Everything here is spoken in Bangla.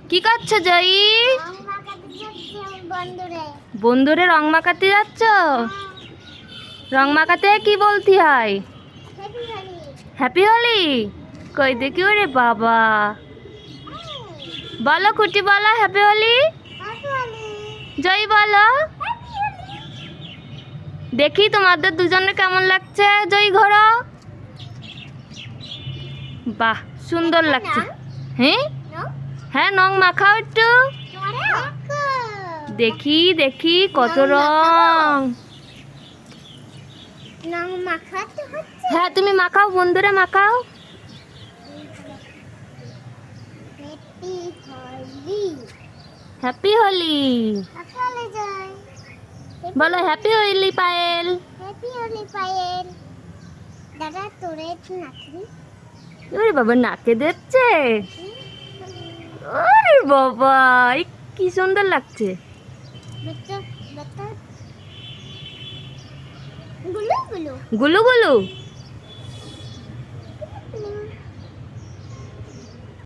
কি করছো জয়ী? বন্ধুরে রং মাখাতে যাচ্ছ? রং মাখাতে কি বলতে হয়? হ্যাপি হোলি। কই দেখি, ওরে বাবা, বলো খুঁটি, বলো হ্যাপি হোলি। জয়ী বলো দেখি তোমাদের দুজনের কেমন লাগছে। জয়ী ঘোরো। বাহ, সুন্দর লাগছে। হ্যাঁ হ্যাঁ, রং মাখাও একটু। দেখি দেখি কত রং। হ্যাঁ তুমি মাখাও, বন্ধুরা মাখাও। হ্যাপি হোলি বলো। হ্যাপি হোলি পায়েল। দাদা তোরে নাকি? ওরে বাবা, নাকে দিচ্ছে। ওরে বাবা, কি সুন্দর লাগছে। গুলু গুলু গুলু গুলু।